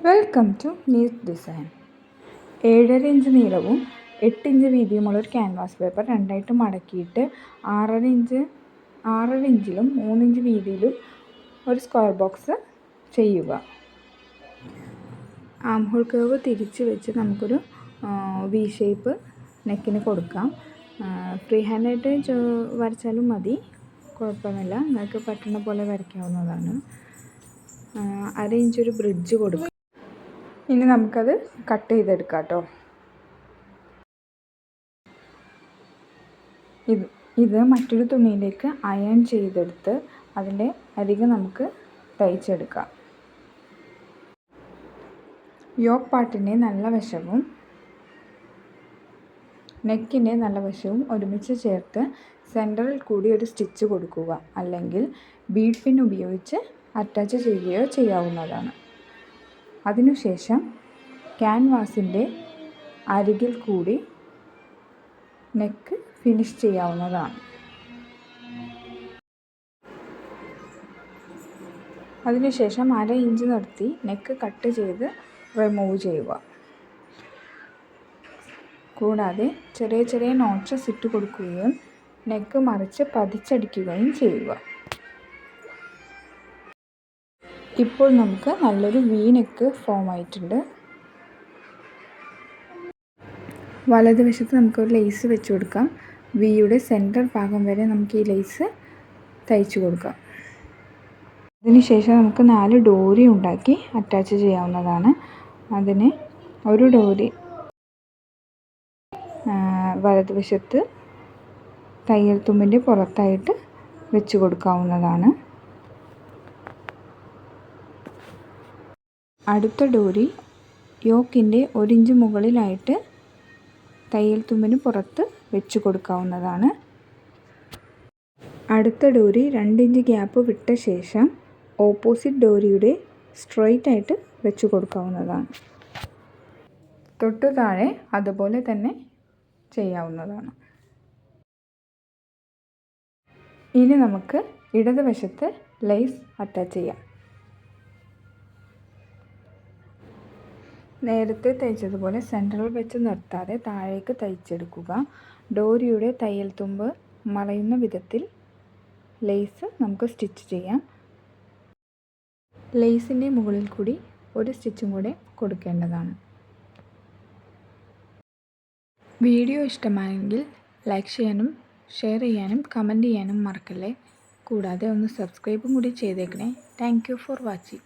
Welcome to നീസ് design. 7.5 inch നീളവും 8 inch വീതിയുമുള്ള ഒരു ക്യാൻവാസ് പേപ്പർ രണ്ടായിട്ട് മടക്കിയിട്ട് 6.5 ഇഞ്ചിലും 3 ഇഞ്ച് വീതിയിലും ഒരു സ്ക്വയർ ബോക്സ് ചെയ്യുക. ആം ഹോൾ കർവ് തിരിച്ച് വെച്ച് നമുക്കൊരു വി ഷേപ്പ് നെക്കിന് കൊടുക്കാം. ഫ്രീ ഹാൻഡായിട്ട് വരച്ചാലും മതി, കുഴപ്പമില്ല. നിങ്ങൾക്ക് പറ്റുന്ന പോലെ വരയ്ക്കാവുന്നതാണ്. 1/2 ഇഞ്ച് ഒരു ബ്രിഡ്ജ് കൊടുക്കുക. ഇനി നമുക്കത് കട്ട് ചെയ്തെടുക്കാം കേട്ടോ. ഇത് മറ്റൊരു തുണിയിലേക്ക് അയൺ ചെയ്തെടുത്ത് അതിൻ്റെ അരികെ നമുക്ക് തയ്ച്ചെടുക്കാം. യോക്ക് പാർട്ടിൻ്റെ നല്ല വശവും നെക്കിൻ്റെ നല്ല വശവും ഒരുമിച്ച് ചേർത്ത് സെൻറ്ററിൽ കൂടി ഒരു സ്റ്റിച്ച് കൊടുക്കുക. അല്ലെങ്കിൽ ബീഡ് പിൻ ഉപയോഗിച്ച് അറ്റാച്ച് ചെയ്യുകയോ ചെയ്യാവുന്നതാണ്. അതിനുശേഷം ക്യാൻവാസിൻ്റെ അരികിൽ കൂടി നെക്ക് ഫിനിഷ് ചെയ്യാവുന്നതാണ്. അതിനുശേഷം 1/2 ഇഞ്ച് നിർത്തി നെക്ക് കട്ട് ചെയ്ത് റിമൂവ് ചെയ്യുക. കൂടാതെ ചെറിയ ചെറിയ നോട്ട്സ് ഇട്ട് കൊടുക്കുകയും നെക്ക് മറിച്ച് പതിച്ചടിക്കുകയും ചെയ്യുക. ഇപ്പോൾ നമുക്ക് നല്ലൊരു വി നെക്ക് ഫോം ആയിട്ടുണ്ട്. വലതുവശത്ത് നമുക്കൊരു ലേസ് വെച്ച് കൊടുക്കാം. വിയുടെ സെൻറ്റർ ഭാഗം വരെ നമുക്ക് ഈ ലേസ് തയ്ച്ചു കൊടുക്കാം. അതിനുശേഷം നമുക്ക് 4 ഡോറി ഉണ്ടാക്കി അറ്റാച്ച് ചെയ്യാവുന്നതാണ്. അതിന് ഒരു ഡോറി വലതുവശത്ത് തയ്യൽ തുമ്പിൻ്റെ പുറത്തായിട്ട് വെച്ച് കൊടുക്കാവുന്നതാണ്. അടുത്ത ഡോറി യോക്കിൻ്റെ 1 ഇഞ്ച് മുകളിലായിട്ട് തയ്യൽ തുമ്പിന് പുറത്ത് വെച്ച് കൊടുക്കാവുന്നതാണ്. അടുത്ത ഡോറി 2 ഇഞ്ച് ഗ്യാപ്പ് വിട്ട ശേഷം ഓപ്പോസിറ്റ് ഡോറിയുടെ സ്ട്രെയിറ്റ് ആയിട്ട് വെച്ച് കൊടുക്കാവുന്നതാണ്. തൊട്ടു താഴെ അതുപോലെ തന്നെ ചെയ്യാവുന്നതാണ്. ഇനി നമുക്ക് ഇടതുവശത്ത് ലേസ് അറ്റാച്ച് ചെയ്യാം. നേരത്തെ തയ്ച്ചതുപോലെ സെൻറ്ററിൽ വെച്ച് നിർത്താതെ താഴേക്ക് തയ്ച്ചെടുക്കുക. ഡോറിയുടെ തയ്യൽ തുമ്പ് മറയുന്ന വിധത്തിൽ ലേസ് നമുക്ക് സ്റ്റിച്ച് ചെയ്യാം. ലേസിൻ്റെ മുകളിൽ കൂടി ഒരു സ്റ്റിച്ചും കൂടെ കൊടുക്കേണ്ടതാണ്. വീഡിയോ ഇഷ്ടമായെങ്കിൽ ലൈക്ക് ചെയ്യാനും ഷെയർ ചെയ്യാനും കമൻറ്റ് ചെയ്യാനും മറക്കല്ലേ. കൂടാതെ ഒന്ന് സബ്സ്ക്രൈബും കൂടി ചെയ്തേക്കണേ. Thank you for watching.